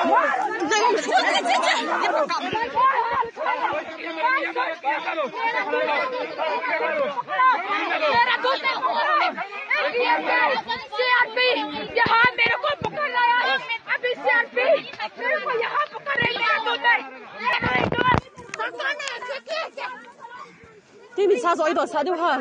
यहाँ मेरे को पकड़ लाया, अभी सीआरपी मेरे को यहाँ पकड़ रही है।对面厕所一度杀掉他。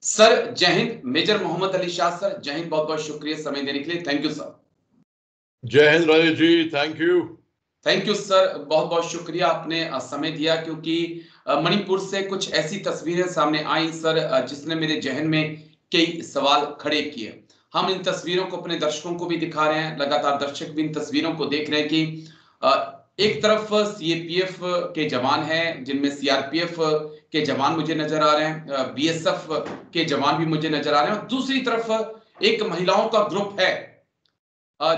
सर जय हिंद। मेजर मोहम्मद अली शाह सर, जय हिंद। बहुत बहुत शुक्रिया समय देने के लिए। Thank you sir. जय हिंद Rajesh ji, thank you. Thank you sir, बहुत बहुत शुक्रिया आपने समय दिया, क्योंकि मणिपुर से कुछ ऐसी तस्वीरें सामने आई सर जिसने मेरे जहन में कई सवाल खड़े किए। हम इन तस्वीरों को अपने दर्शकों को भी दिखा रहे हैं, लगातार दर्शक भी इन तस्वीरों को देख रहे हैं कि एक तरफ सीएपीएफ के जवान हैं जिनमें सीआरपीएफ के जवान मुझे नजर आ रहे हैं, बीएसएफ के जवान भी मुझे नजर आ रहे हैं, और दूसरी तरफ एक महिलाओं का ग्रुप है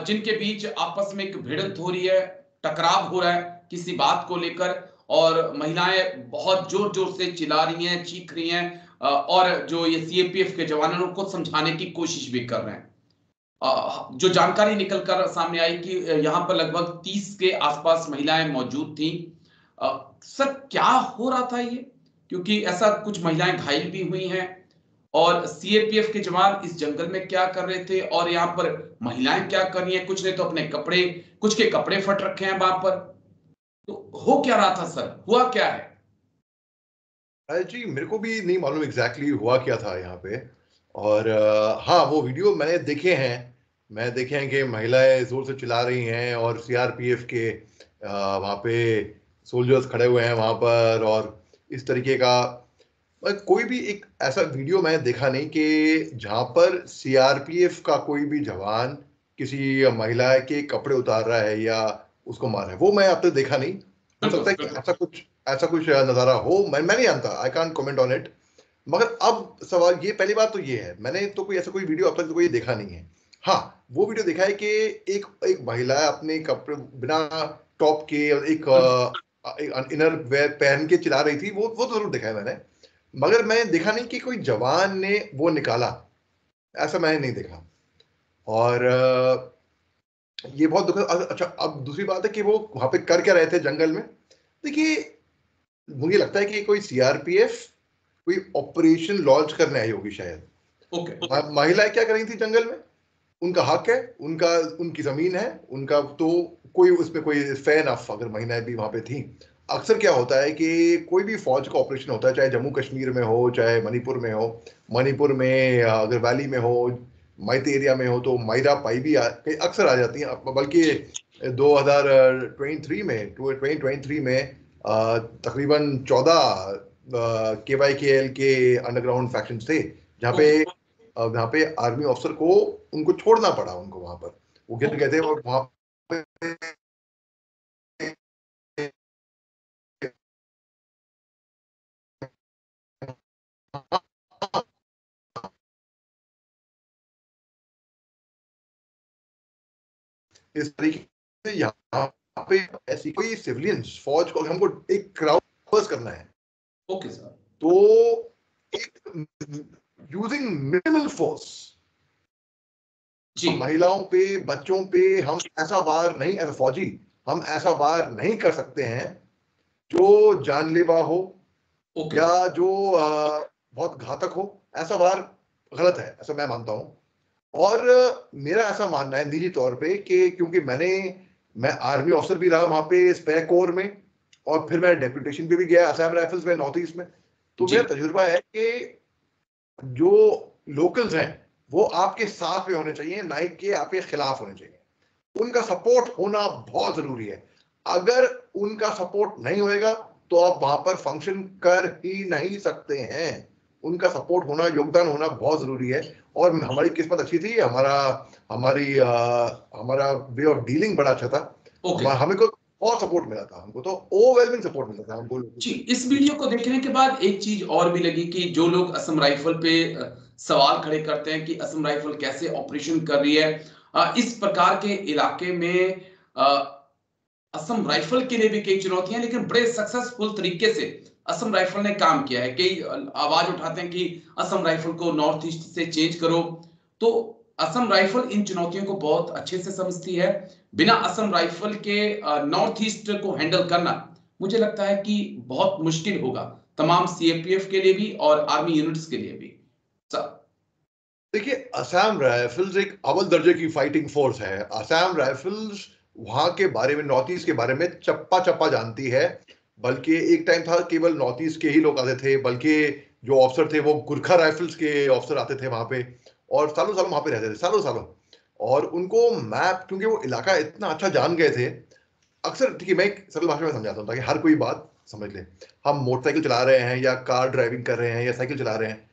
जिनके बीच आपस में एक भिड़ंत हो रही है, टकराव हो रहा है किसी बात को लेकर, और महिलाएं बहुत जोर जोर से चिल्ला रही हैं, चीख रही हैं, और जो ये सीएपीएफ के जवान हैं उनको समझाने की कोशिश भी कर रहे हैं। जो जानकारी निकल कर सामने आई कि यहाँ पर लगभग 30 के आसपास महिलाएं मौजूद थी। सर क्या हो रहा था ये, क्योंकि ऐसा कुछ महिलाएं घायल भी हुई हैं, और सीएपीएफ के जवान इस जंगल में क्या कर रहे थे और यहाँ पर महिलाएं क्या कर रही हैं? कुछ ने तो अपने कपड़े, कुछ के कपड़े फट रखे हैं वहां पर, तो हो क्या रहा था सर, हुआ क्या है? जी मेरे को भी नहीं मालूम एग्जैक्टली हुआ क्या था यहाँ पे, और हाँ वो वीडियो मैंने देखे हैं कि महिलाएं जोर से चिल्ला रही हैं और सीआरपीएफ के वहाँ पे सोल्जर्स खड़े हुए हैं वहाँ पर, और इस तरीके का कोई भी एक ऐसा वीडियो मैंने देखा नहीं कि जहाँ पर सीआरपीएफ का कोई भी जवान किसी महिला के कपड़े उतार रहा है या उसको मार रहा है। वो मैं अब तक देखा नहीं। हो सकता है कि ऐसा कुछ नजारा हो, मैं नहीं जानता, I can't comment on it. मगर अब सवाल ये, पहली बात तो ये है, मैंने तो कोई ऐसा कोई वीडियो अब तक तो कोई देखा नहीं है। हाँ वो वीडियो देखा है कि एक महिला अपने कपड़े बिना टॉप के एक इनर वेयर पहन के चिल्ला रही थी, वो तो जरूर देखा है मैंने, मगर मैंने देखा नहीं कि कोई जवान ने वो निकाला, ऐसा मैंने नहीं देखा। और ये बहुत दुख। अच्छा अब दूसरी बात है कि वो वहां पे कर क्या रहे थे जंगल में। देखिए मुझे लगता है कि कोई सीआरपीएफ कोई ऑपरेशन लॉन्च करने आई होगी शायद। महिलाएं क्या कर रही थी जंगल में, उनका हक है, उनकी जमीन है, उनका तो कोई उसमें कोई फेयर इनफ, अगर महिलाएं भी वहां पे थी। अक्सर क्या होता है कि कोई भी फौज का ऑपरेशन होता है, चाहे जम्मू कश्मीर में हो चाहे मणिपुर में हो, मणिपुर में अगर वैली में हो, मैते एरिया में हो, तो मायरा पाई भी अक्सर आ जाती हैं। बल्कि 2023 में तकरीबन 14 KYKL के अंडरग्राउंड फैक्शन थे जहाँ पे आर्मी ऑफिसर को उनको छोड़ना पड़ा, उनको वहां पर वो गिर गए थे, और वहां पे इस तरीके से यहाँ पे ऐसी कोई सिविलियंस फौज को हमको एक क्राउड फोर्स करना है। Okay sir. तो एक यूजिंग मिनिमल फोर्स महिलाओं पे, बच्चों पे हम ऐसा वार नहीं, ऐसा फौजी हम ऐसा वार नहीं कर सकते हैं जो जानलेवा हो या जो बहुत घातक हो। ऐसा वार गलत है, ऐसा मैं मानता हूं। और मेरा ऐसा मानना है निजी तौर पे कि क्योंकि मैं आर्मी ऑफिसर भी रहा वहां पे स्पेयर कोर में, और फिर मैं डेप्यूटेशन पे भी गया असम राइफल्स में नॉर्थ ईस्ट में, तो मेरा तजुर्बा है कि जो लोकल्स हैं वो आपके साथ में होने चाहिए, ना कि आपके खिलाफ होने चाहिए। उनका सपोर्ट होना बहुत जरूरी है। अगर उनका सपोर्ट नहीं होएगा तो आप वहां पर फंक्शन कर ही नहीं सकते हैं। उनका सपोर्ट होना, योगदान होना बहुत जरूरी है। और हमारी किस्मत अच्छी थी, हमारा वे ऑफ डीलिंग बड़ा अच्छा था। बहुत सपोर्ट मिला था हमको, तो ओवरवेलमिंग सपोर्ट मिला था हमको। जी, इस वीडियो को देखने के बाद एक चीज और भी लगी कि जो लोग असम राइफल पे सवाल खड़े करते हैं कि असम राइफल कैसे ऑपरेशन कर रही है, इस प्रकार के इलाके में असम राइफल के लिए भी कई चुनौतियां, लेकिन बड़े सक्सेसफुल तरीके से असम राइफल ने काम किया है। कई आवाज उठाते हैं कि असम राइफल को नॉर्थ ईस्ट से चेंज करो, तो असम राइफल इन चुनौतियों को बहुत अच्छे से समझती है। बिना असम राइफल के नॉर्थ ईस्ट को हैंडल करना मुझे लगता है कि बहुत मुश्किल होगा, तमाम सीएपीएफ के लिए भी और आर्मी यूनिट्स के लिए भी। देखिए, असम राइफल्स एक अव्वल दर्जे की फाइटिंग फोर्स है। असम राइफल्स वहां के बारे में, नॉर्थ ईस्ट के बारे में चप्पा चप्पा जानती है। बल्कि एक टाइम था केवल नॉर्थ ईस्ट के ही लोग आते थे, बल्कि जो ऑफिसर थे वो गुरखा राइफल्स के ऑफिसर आते थे वहां पे, और सालों सालों वहां पे रहते थे, सालों सालों। और उनको मैप, क्योंकि वो इलाका इतना अच्छा जान गए थे। अक्सर, ठीक है, मैं एक सरल भाषा में समझाता हूँ ताकि हर कोई बात समझ ले। हम मोटरसाइकिल चला रहे हैं या कार ड्राइविंग कर रहे हैं या साइकिल चला रहे हैं,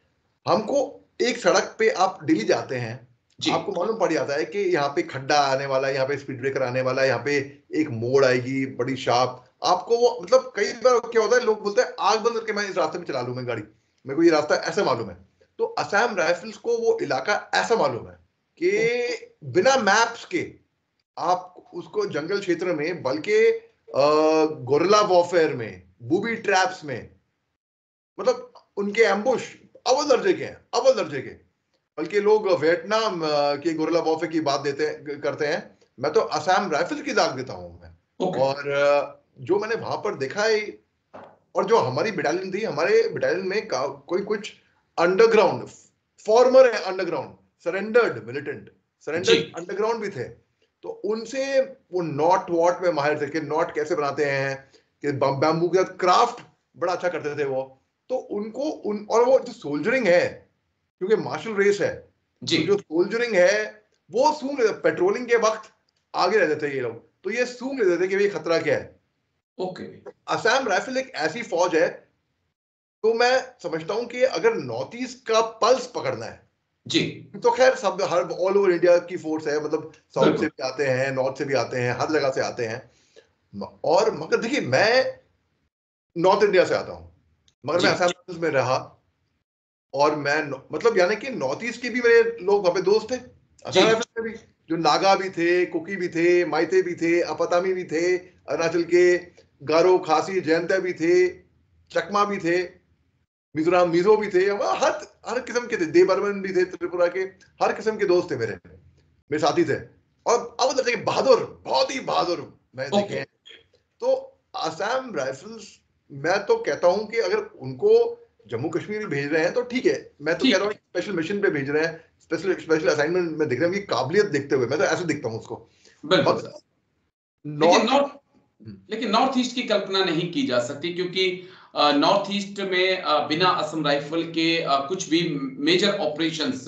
हमको एक सड़क पे आप डेली जाते हैं, आपको मालूम पड़ जाता है कि यहाँ पे खड्डा आने वाला है, यहाँ पे स्पीड ब्रेकर आने वाला है, यहाँ पे एक मोड़ आएगी बड़ी शार्प। आपको वो, मतलब कई बार क्या होता है, लोग बोलते हैं आग बंद करके मैं इस रास्ते में चला लूं मैं गाड़ी, मेरे को ये रास्ता ऐसा मालूम है। तो असम राइफल्स को वो इलाका ऐसा मालूम है कि बिना मैप्स के आप उसको जंगल क्षेत्र में, बल्कि गोरिल्ला वॉरफेयर में, बूबी ट्रैप्स में, मतलब उनके एम्बुश अव्वल दर्जे के हैं, अव्वल दर्जे के। बल्कि लोग वियतनाम के गोरिल्ला वॉरफेयर की बात करते हैं, मैं तो असम राइफल्स की दाग देता हूं मैं। और जो मैंने वहां पर देखा है, और जो हमारी बटालियन थी, हमारे बटालियन में कोई कुछ अंडरग्राउंड फॉर्मर है, underground surrendered militant, surrendered underground भी थे। तो उनसे वो नॉट वॉट में माहिर थे कि नॉट कैसे बनाते हैं, कि बैम्बू के साथ क्राफ्ट बड़ा अच्छा करते थे वो। तो उनको और वो जो सोल्जरिंग है, क्योंकि मार्शल रेस है, तो जो सोल्जरिंग है वो सूंघ लेते, पेट्रोलिंग के वक्त आगे रहते थे ये लोग, तो ये सूंघ लेते थे कि भाई खतरा क्या है। असम राइफल एक ऐसी फौज है, तो मैं समझता हूं कि अगर नॉर्थ ईस्ट का पल्स पकड़ना है जी, तो खैर सब हर ऑल ओवर इंडिया की फोर्स है, मतलब साउथ से भी आते हैं, नॉर्थ से भी आते हैं, हर जगह से आते हैं। और मगर देखिए, मैं नॉर्थ इंडिया से आता हूं, मगर मैं असम में रहा, और मैं मतलब यानी कि नॉर्थ ईस्ट के भी मेरे लोग वहां पे दोस्त थे, असम में भी, जो नागा भी थे, कुकी भी थे, माइते भी थे, अपतामी भी थे, अरुणाचल के गारो, खासी, जयंता भी थे, चकमा भी थे, मिजोरम मिजो भी थे, हर किस्म के थे, देवबर्मन भी थे, त्रिपुरा के, हर किस्म के दोस्त थे मेरे साथी थे। और अब देखिए, बहादुर, बहुत ही बहादुर मैं देखे हैं। तो असम राइफल्स, मैं तो कहता हूं कि अगर उनको जम्मू कश्मीर भेज रहे हैं तो ठीक है, मैं तो कह रहा हूँ स्पेशल मिशन पे भेज रहे हैं, स्पेशल असाइनमेंट में देख रहे हैं, कि काबिलियत देखते हुए मैं तो ऐसे दिखता हूँ उसको। लेकिन नॉर्थ ईस्ट की कल्पना नहीं की जा सकती, क्योंकि नॉर्थ ईस्ट में बिना असम राइफल के कुछ भी मेजर ऑपरेशंस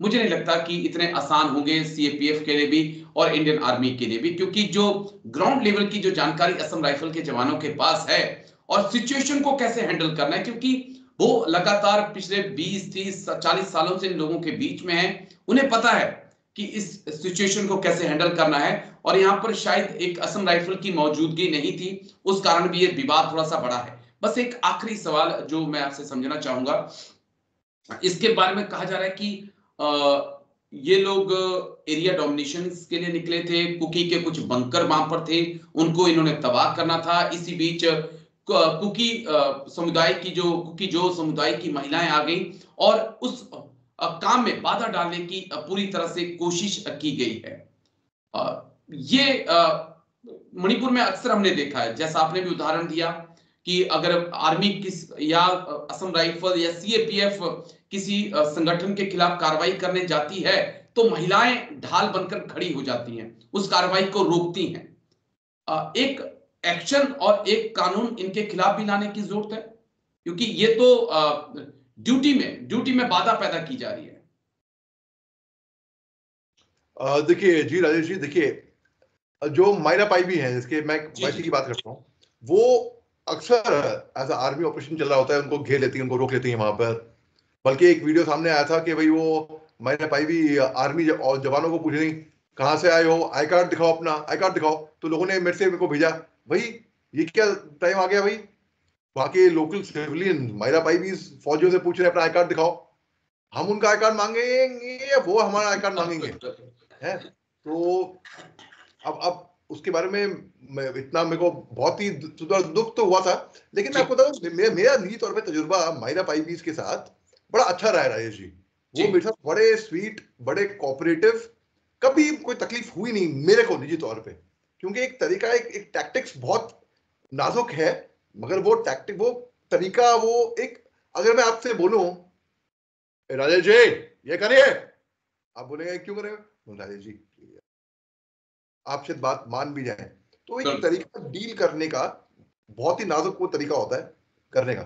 मुझे नहीं लगता कि इतने आसान होंगे सीएपीएफ के लिए भी और इंडियन आर्मी के लिए भी, क्योंकि जो ग्राउंड लेवल की जो जानकारी असम राइफल के जवानों के पास है और सिचुएशन को कैसे हैंडल करना है, क्योंकि वो लगातार पिछले 20, 30, 40 सालों से इन लोगों के बीच में है, उन्हें पता है कि इस सिचुएशन को कैसे हैंडल करना है। और यहाँ पर शायद एक असम राइफल की मौजूदगी नहीं थी, उस कारण भी ये विवाद थोड़ा सा बड़ा है। बस एक आखिरी सवाल जो मैं आपसे समझना चाहूंगा, इसके बारे में कहा जा रहा है कि ये लोग एरिया डोमिनेशन के लिए निकले थे, कुकी के कुछ बंकर वहां पर थे, उनको इन्होंने तबाह करना था। इसी बीच कुकी समुदाय की महिलाएं आ गई और उस काम में बाधा डालने की पूरी तरह से कोशिश की गई है। ये मणिपुर में अक्सर हमने देखा है, जैसा आपने भी उदाहरण दिया कि अगर आर्मी या असम राइफल या सीएपीएफ किसी संगठन के खिलाफ कार्रवाई करने जाती है तो महिलाएं ढाल बनकर खड़ी हो जाती हैं, उस कार्रवाई को रोकती हैं। एक एक्शन और एक कानून इनके खिलाफ भी लाने की जरूरत है, क्योंकि ये तो ड्यूटी में बाधा पैदा की जा रही है। देखिए जी राजेश जी, देखिए जो मायरा पाई भी हैं, जिसके मैं वैसी की बात करता हूँ, वो अक्सर एज आर्मी ऑपरेशन चल रहा होता है, उनको घेर लेती हैं, उनको रोक लेती हैं वहां पर। बल्कि एक वीडियो सामने आया था कि भाई वो मायरा पाई भी आर्मी और जवानों को पूछ रही, कहाँ से आए हो, आई कार्ड दिखाओ, अपना आई कार्ड दिखाओ। तो लोगों ने मेरे को भेजा भाई ये क्या टाइम आ गया भाई, वहां के लोकल सिविलियन मायरा पाइबीज फौजियों से पूछ रहे हैं अपना आई कार्ड दिखाओ, हम उनका आई कार्ड मांगेंगे, वो हमारा आई कार्ड मांगेंगे, है। तो अब उसके बारे में इतना मेरे को बहुत ही दुख तो हुआ था, लेकिन मैं आपको बताऊं मेरा निजी तौर पे तजुर्बा मायरा पाइबीज के साथ बड़ा अच्छा रहा है राजेश जी। वो मेरे साथ बड़े स्वीट, बड़े कोऑपरेटिव, कभी कोई तकलीफ हुई नहीं मेरे को निजी तौर पे, क्योंकि एक तरीका, एक टैक्टिक्स बहुत नाजुक है, मगर वो टैक्टिक, वो तरीका, वो एक, अगर मैं आपसे बोलूं राजेश जी ये करिए, आप बोलेंगे क्यों करेंगे, राजेश जी आप शायद बात मान भी जाए, तो एक तरीका डील करने का बहुत ही नाजुक वो तरीका होता है करने का,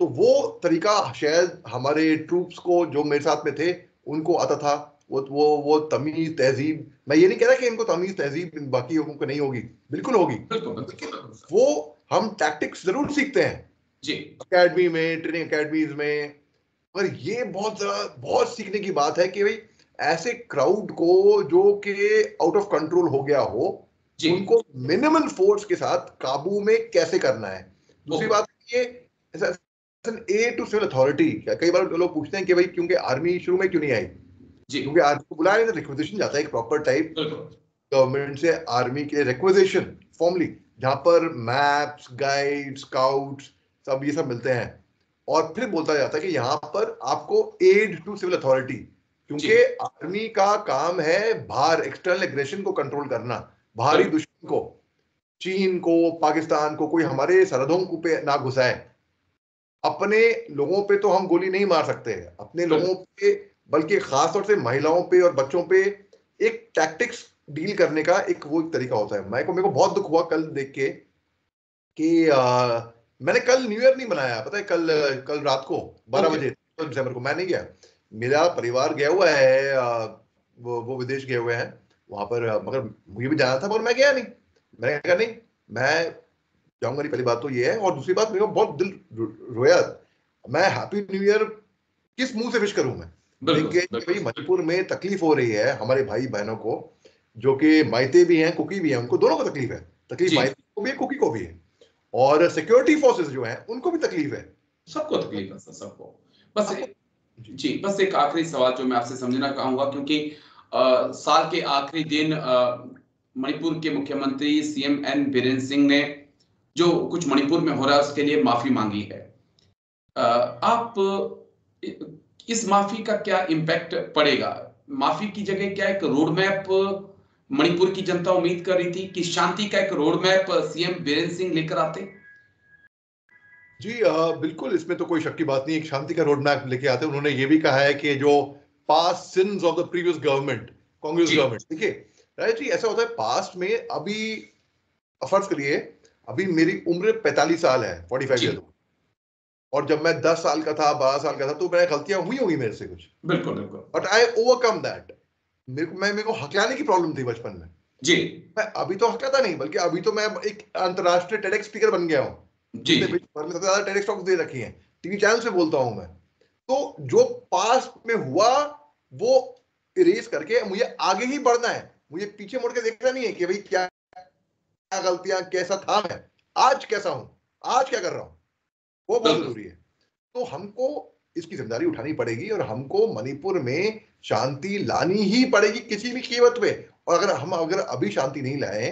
तो वो तरीका शायद हमारे ट्रूप्स को जो मेरे साथ में थे उनको आता था, वो तमीज तहजीब, मैं ये नहीं कह रहा कि इनको तमीज तहजीब बाकी लोगों को नहीं होगी, बिल्कुल होगी, लेकिन वो हम टैक्टिक्स जरूर सीखते हैं जी अकेडमी में, ट्रेनिंग अकेडमीज में, पर ये बहुत सीखने की बात है कि भाई ऐसे क्राउड को जो कि आउट ऑफ कंट्रोल हो गया हो, उनको मिनिमल फोर्स के साथ काबू में कैसे करना है। दूसरी बात ये ए टू सिविल अथॉरिटी, कई बार लोग पूछते हैं कि भाई क्योंकि आर्मी शुरू में क्यों नहीं आई, क्योंकि आर्मी को बुलाया नहीं, रिक्वेजिशन जाता है एक प्रॉपर टाइप गवर्नमेंट से आर्मी के रिक्वेजिशन फॉर्मली, जहां पर मैप्स, गाइड, स्काउट्स सब ये सब मिलते हैं, और फिर बोलता जाता है कि यहाँ पर आपको एड टू सिविल अथॉरिटी, क्योंकि आर्मी का काम है बाहर एक्सटर्नल एग्रेशन को कंट्रोल करना, बाहरी दुश्मन को, चीन को, पाकिस्तान को, कोई हमारे सरहदों पे ना घुसाए। अपने लोगों पे तो हम गोली नहीं मार सकते, अपने लोगों पे, बल्कि खासतौर से महिलाओं पे और बच्चों पे एक टैक्टिक्स डील करने का एक वो तरीका होता है। मेरे को बहुत दुख हुआ कल देख के कि मैंने कल न्यू ईयर नहीं मनाया, पता है, कल रात को 12 बजे दिसंबर को मैं नहीं गया, मेरा परिवार गया हुआ है, वो विदेश गए हुए हैं वहां पर, मगर मुझे भी जाना था मगर मैं गया नहीं, मैंने कहा नहीं मैं जाऊंगा नहीं, पहली बात तो ये है, और दूसरी बात मेरे को बहुत दिल रोया, मैं हैप्पी न्यू ईयर किस मुंह से विश करूं मैं, भाई मणिपुर में तकलीफ हो रही है हमारे भाई बहनों को, जो कि मायते भी हैं कुकी भी हैं, उनको दोनों को तकलीफ है, तकलीफ मायते को भी है कुकी को भी है, और सिक्योरिटी फोर्सेस जो हैं उनको भी तकलीफ है, सबको तकलीफ है सबको। बस एक आखिरी सवाल जो मैं आपसे समझना चाहूंगा, क्योंकि साल के आखिरी दिन मणिपुर के मुख्यमंत्री सीएम एन बीरेन सिंह ने जो कुछ मणिपुर में हो रहा है उसके लिए माफी मांगी है। आप इस माफी का क्या इम्पैक्ट पड़ेगा? माफी की जगह क्या एक रोड मैप मणिपुर की जनता उम्मीद कर रही थी कि शांति का एक road map CM Biren Singh लेकर आते? जी बिल्कुल, इसमें तो कोई शक की बात नहीं, एक शांति का रोड मैप लेके आते। उन्होंने ये भी कहा है कि जो past since of the previous government, Congress government, देखिए राइट जी, ऐसा होता है पास्ट में, अभी फर्ज करिए अभी मेरी उम्र 45 साल है, 45 ईयर, और जब मैं 10 साल का था, 12 साल का था, तो मैंने गलतियां हुई होंगी मेरे से कुछ, बिल्कुल, बट आई ओवरकम दैट। मेरे को हकलाने की प्रॉब्लम थी बचपन में जी, मैं अभी तो हकलाता नहीं, बल्कि अभी तो मैं एक अंतरराष्ट्रीय टेडेक्स स्पीकर बन गया हूँ, सबसे ज्यादा टेडेक्स टॉक्स दे रखी है, टीवी चैनल से बोलता हूं मैं। तो जो पास में हुआ वो इरेज करके मुझे आगे ही बढ़ना है, मुझे पीछे मुड़ के देखना नहीं है कि भाई क्या गलतियां, कैसा था मैं, आज कैसा हूं, आज क्या कर रहा हूं, वो बहुत जरूरी है। तो हमको इसकी जिम्मेदारी उठानी पड़ेगी, और हमको मणिपुर में शांति लानी ही पड़ेगी किसी भी कीमत पे। और अगर अभी शांति नहीं लाए,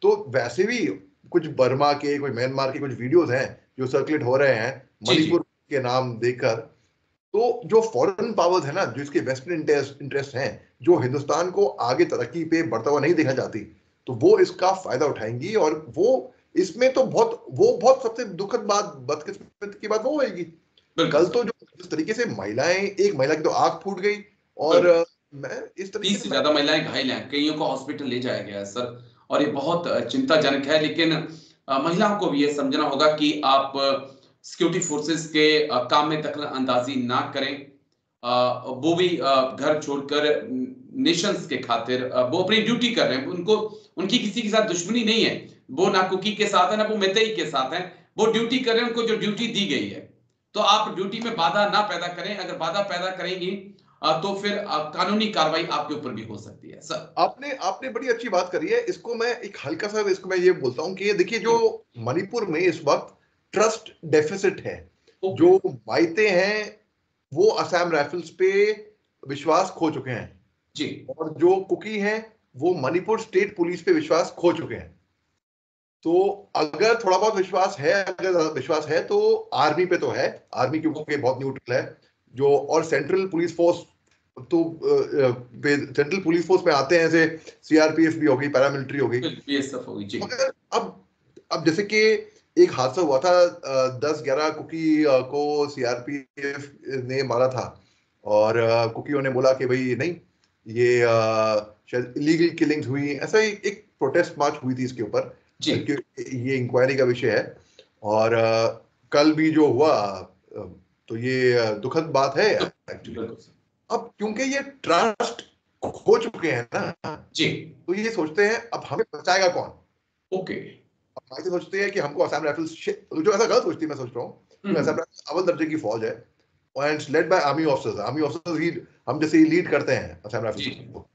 तो वैसे भी कुछ बर्मा के, कुछ म्यांमार के कुछ वीडियोस हैं जो सर्कुलेट हो रहे हैं मणिपुर के नाम देकर, तो जो फॉरेन पावर्स है ना, जो इसके वेस्टर्न इंटरेस्ट हैं, जो हिंदुस्तान को आगे तरक्की पे बढ़ता हुआ नहीं देखना चाहती, तो वो इसका फायदा उठाएंगी, और वो इसमें तो बहुत सबसे दुखद बात, बदकिस्मत की बात वो होगी, कल तो जो जिस तरीके से महिलाएं, एक महिला की तो आंख फूट गई, और मैं इस तरीके 30 से ज्यादा महिलाएं घायल हैं, कईयों को हॉस्पिटल ले जाया गया है सर, और ये बहुत चिंताजनक है। लेकिन महिलाओं को भी ये समझना होगा कि आप सिक्योरिटी फोर्सेस के काम में दखल अंदाजी ना करें, वो भी घर छोड़कर नेशंस के खातिर वो अपनी ड्यूटी कर रहे हैं, उनको, उनकी किसी के साथ दुश्मनी नहीं है, वो ना कुकी के साथ है ना वो मेतई के साथ है, वो ड्यूटी कर रहे हैं, उनको जो ड्यूटी दी गई है। तो आप ड्यूटी में बाधा ना पैदा करें, अगर बाधा पैदा करेंगी तो फिर कानूनी कार्रवाई आपके ऊपर भी हो सकती है। सर आपने बड़ी अच्छी बात करी है। इसको मैं एक हल्का सा इसको मैं ये बोलता हूं कि ये देखिए, जो मणिपुर में इस वक्त ट्रस्ट डेफिसिट है। जो माइते हैं वो असम राइफल्स पे विश्वास खो चुके हैं जी, और जो कुकी हैं वो मणिपुर स्टेट पुलिस पे विश्वास खो चुके हैं। तो अगर थोड़ा बहुत विश्वास है, अगर विश्वास है तो आर्मी पे तो है। आर्मी क्योंकि बहुत न्यूट्रल है जो, और सेंट्रल पुलिस फोर्स तो सेंट्रल पुलिस फोर्स में आते हैं, जैसे सीआरपीएफ भी होगी, पैरामिलिट्री होगी, बीएसएफ होगी जी। मगर अब जैसे कि एक हादसा हुआ था 10-11 कुकी को सीआरपीएफ ने मारा था और कुकियों ने बोला कि भाई नहीं, ये शायद इलीगल किलिंग्स हुई। ऐसा एक प्रोटेस्ट मार्च हुई थी इसके ऊपर, ये इंक्वायरी का विषय है। और कल भी जो हुआ तो ये दुखद बात है एक्चुअली। अब क्योंकि ये ट्रस्ट खो चुके हैं ना जी, तो ये सोचते हैं अब हमें बचाएगा कौन। ओके, अब ऐसे सोचते हैं कि हमको असम राइफल्स, जो ऐसा गलत सोचती है, मैं सोच रहा हूँ असम राइफल्स अव्वल दर्जे की फौज है और led by army officers. Army officers ही हम जैसे ही लीड करते हैं असम राइफल्स को।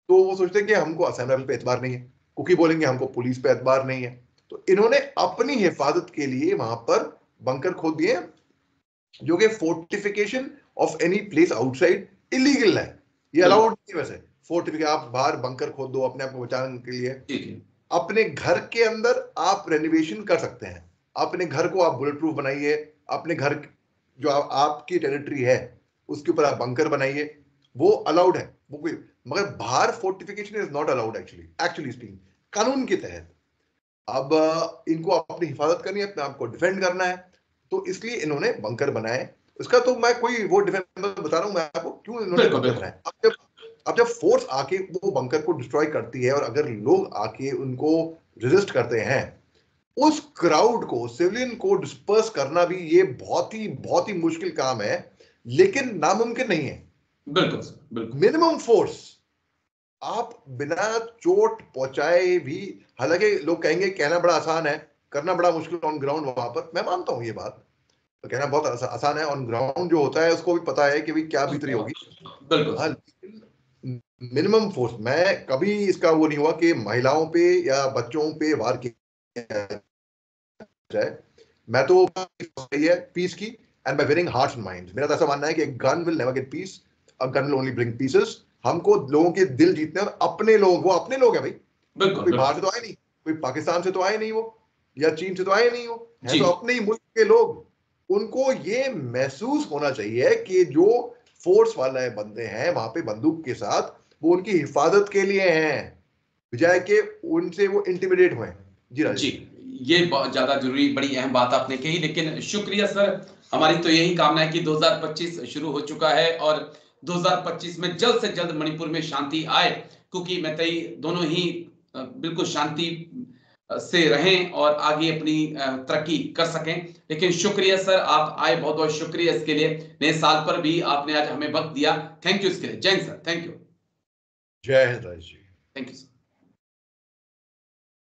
तो वो सोचते हैं कि हमको असम राइफल पे एतबार नहीं है, कुकी बोलेंगे हमको पुलिस पे एतबार नहीं है। तो इन्होंने अपनी हिफाजत के लिए वहां पर बंकर खोद दिए, जो कि fortification of any place outside illegal है। ये अलाउड नहीं वैसे। फोर्टिफिकेशन, आप बाहर बंकर खोद दो अपने आप को बचाने के लिए। अपने घर के अंदर आप रेनोवेशन कर सकते हैं, अपने घर को आप बुलेट प्रूफ बनाइए, अपने घर जो आपकी टेरिटरी है उसके ऊपर आप बंकर बनाइए, वो अलाउड है। वो कोई, मगर बाहर fortification is not allowed actually speaking, कानून के तहत। अब इनको अपनी हिफाजत करनी है, अपने आप को डिफेंड करना है, तो इसलिए इन्होंने बंकर बनाए। इसका तो मैं कोई वो डिफेंड बता रहा हूं मैं आपको क्यों इन्होंने बंकर बनाए। अब जब फोर्स आके वो बंकर को डिस्ट्रॉय करती है और अगर लोग आके उनको रेजिस्ट करते हैं, उस क्राउड को, सिविलियन को डिस्पर्स करना भी ये बहुत ही मुश्किल काम है, लेकिन नामुमकिन नहीं है। बिल्कुल मिनिमम फोर्स आप बिना चोट पहुंचाए भी, हालांकि लोग कहेंगे कहना बड़ा आसान है, करना बड़ा मुश्किल ऑन ग्राउंड। वहां पर मैं मानता हूं ये बात, तो कहना बहुत आसान है, ऑन ग्राउंड जो होता है उसको भी पता है कि भाई क्या भीतरी होगी। बिल्कुल, मिनिमम फोर्स, मैं कभी इसका वो नहीं हुआ कि महिलाओं पे या बच्चों पे वार किया जाए। मैं तो है पीस की, and bye winning hearts and minds. मेरा तो ऐसा मानना है कि gun will never get piece, a gun will only bring pieces. हमको लोगों के दिल जीतने, और अपने लोग, वो अपने लोग हैं भाई, कोई बाहर से तो आए नहीं, कोई पाकिस्तान से तो आए नहीं वो, या चीन से तो आए नहीं वो, है तो अपने ही मुल्क के लोग। उनको ये महसूस होना चाहिए कि जो फोर्स वाले बंदे हैं वहां पे बंदूक के साथ, वो उनकी हिफाजत के लिए हैं, बजाय के उनसे वो इंटिमिडेट हुए। जी, ये बहुत ज्यादा जरूरी, बड़ी अहम बात आपने कही। लेकिन शुक्रिया सर, हमारी तो यही कामना है कि 2025 शुरू हो चुका है और 2025 में जल्द से जल्द मणिपुर में शांति आए, क्योंकि मैतेई दोनों ही बिल्कुल शांति से रहें और आगे अपनी तरक्की कर सकें। लेकिन शुक्रिया सर, आप आए, बहुत बहुत शुक्रिया इसके लिए। नए साल पर भी आपने आज हमें वक्त दिया, थैंक यू इसके लिए। जय हिंद सर, थैंक यू। जय Hind Raj ji, thank you sir.